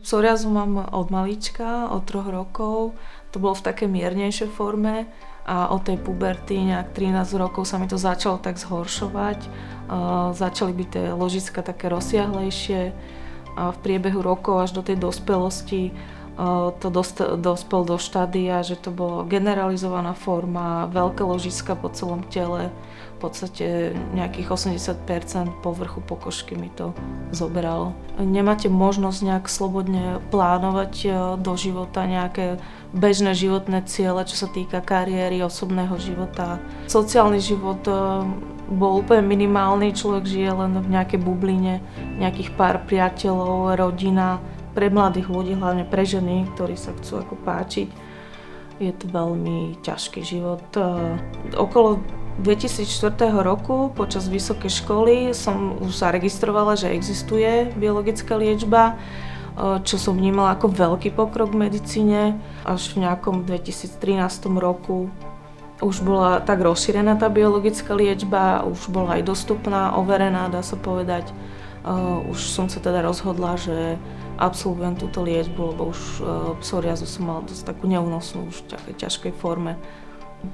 Psoriázu mám od malička, od 3 rokov. To bolo v takej miernejšej forme a od tej puberty, nejak 13 rokov sa mi to začalo tak zhoršovať. Začali byť tie ložiska také rozsiahlejšie a v priebehu rokov až do tej dospelosti to dospel do štádia, že to bolo generalizovaná forma, veľké ložiska po celom tele, v podstate nejakých 80% povrchu pokožky mi to zoberalo. Nemáte možnosť nejak slobodne plánovať do života nejaké bežné životné ciele, čo sa týka kariéry, osobného života. Sociálny život bol úplne minimálny, človek žije len v nejakej bubline, nejakých pár priateľov, rodina. Pre mladých ľudí, hlavne pre ženy, ktorí sa chcú ako páčiť, je to veľmi ťažký život. Okolo 2004 roku počas vysokej školy som už zaregistrovala, že existuje biologická liečba, čo som vnímala ako veľký pokrok v medicíne. Až v nejakom 2013 roku už bola tak rozšírená tá biologická liečba, už bola aj dostupná, overená, dá sa povedať. Už som sa teda rozhodla, že absolvujem túto liečbu, lebo už psoriázu som mala dosť takú neúnosnú, už v takej ťažkej forme.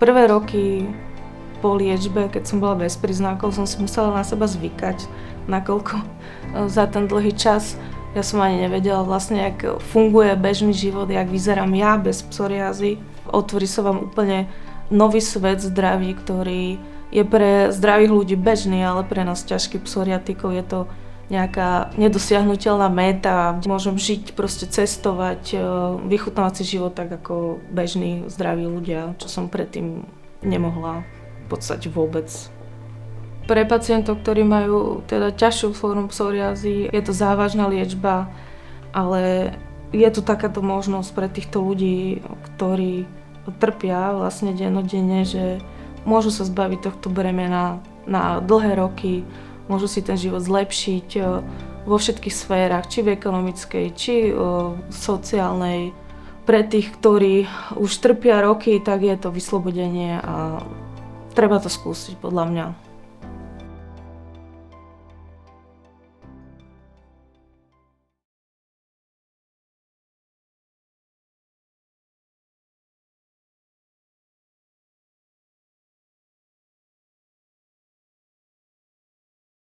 Prvé roky po liečbe, keď som bola bez príznakov, som si musela na seba zvykať, nakoľko za ten dlhý čas ja som ani nevedela vlastne, jak funguje bežný život, jak vyzerám ja bez psoriázy. Otvorí sa vám úplne nový svet zdraví, ktorý je pre zdravých ľudí bežný, ale pre nás ťažkých psoriatikov je to nejaká nedosiahnuteľná meta. Môžem žiť, proste cestovať, vychutnávať si život tak ako bežní zdraví ľudia, čo som predtým nemohla v podstate vôbec. Pre pacientov, ktorí majú teda ťažšiu formu psoriázy, je to závažná liečba, ale je tu takáto možnosť pre týchto ľudí, ktorí trpia vlastne dennodenne, že môžu sa zbaviť tohto bremena na dlhé roky, môžu si ten život zlepšiť vo všetkých sférach, či v ekonomickej, či sociálnej. Pre tých, ktorí už trpia roky, tak je to vyslobodenie a treba to skúsiť podľa mňa.